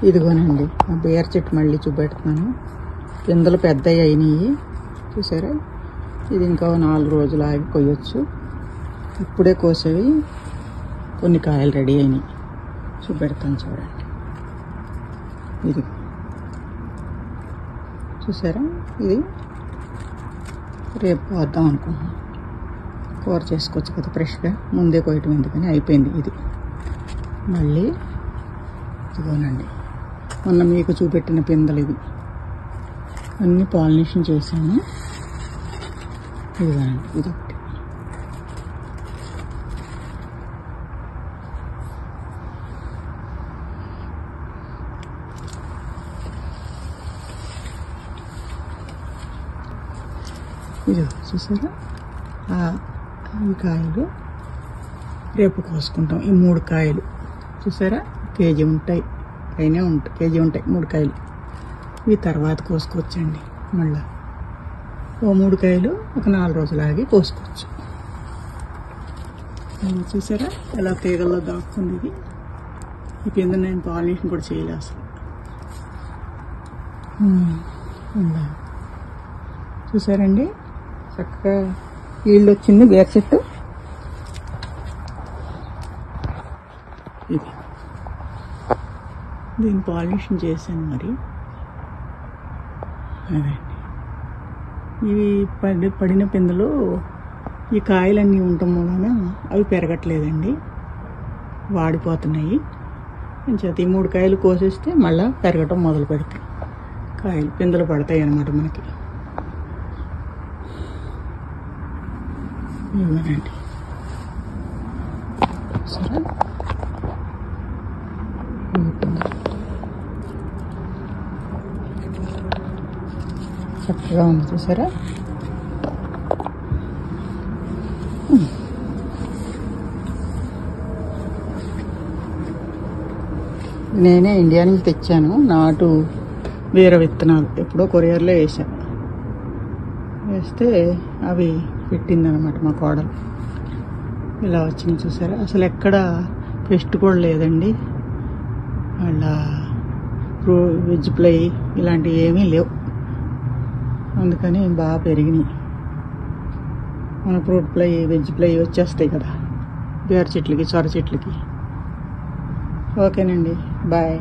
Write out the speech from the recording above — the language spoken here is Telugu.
ఇదిగోనండి ఆ బీర చెట్టు మళ్ళీ చూపెడుతున్నాను. పిందెలు పెద్దవి అయినాయి చూసారా. ఇది ఇంకా 4 రోజులు ఆగి కొయ్యొచ్చు. ఇప్పుడే కోసేవి కొన్ని కాయలు రెడీ అయినాయి. చూపెడతాను చూడండి. ఇది చూసారా. ఇది రేపు వద్దాం అనుకుంటున్నాను. కూర చేసుకోవచ్చు కదా ఫ్రెష్గా. ముందే కోయటం ఎందుకని అయిపోయింది. ఇది మళ్ళీ ఇదిగోనండి మొన్న మీకు చూపెట్టిన పిందెలు ఇవి అన్నీ పాలినేషన్ చేశాను. ఇదిగోనండి ఇదొకటి. ఇది చూసారా. ఈ కాయలు రేపు కోసుకుంటాం. ఈ 3 కాయలు చూసారా. కేజీ ఉంటాయి, అయినా ఉంటాయి. కేజీ ఉంటాయి 3 కాయలు. ఇవి తర్వాత కోసుకోవచ్చండి. మళ్ళీ ఓ 3 కాయలు ఒక 4 రోజులు ఆగి కోసుకోవచ్చు. చూసారా ఎలా తీగల్లో దాక్కుంది. ఇది ఈ కింద నేను పాలినేషన్ కూడా చేయలే అసలు. చూసారండి చక్కగా ఈల్డ్ వచ్చింది బీర చెట్టు. ఇది దీన్ని పాలినేషన్ చేశాను మరి. అదండి ఇవి పడిన పిందెలు ఈ కాయలన్నీ ఉండటం వలన అవి పెరగట్లేదండి, వాడిపోతున్నాయి. చేత ఈ 3 కాయలు కోసేస్తే మళ్ళీ పెరగటం మొదలు పెడతాయి. కాయలు పిందెలు పడతాయి అన్నమాట మనకి. ఇవ్వనండి సరే. చక్కగా ఉంది చూసారా. నేనే ఇండియా నుంచి తెచ్చాను నాటు బీర విత్తనాలు. ఎప్పుడో కొరియర్లో వేసాను. వేస్తే అవి పెట్టిందనమాట మా కోడలు. ఇలా వచ్చినాయి చూసారా. అసలు ఎక్కడ పెస్ట్ కూడా లేదండి. వాళ్ళ వెజ్ ఫ్లై ఇలాంటివి ఏమీ లేవు. అందుకని బాగా పెరిగినాయి. మన ఫ్రూట్ ఫ్లై వెజ్ ఫ్లై వచ్చేస్తాయి కదా బీర చెట్లకి, సొర చెట్లకి. ఓకేనండి బాయ్.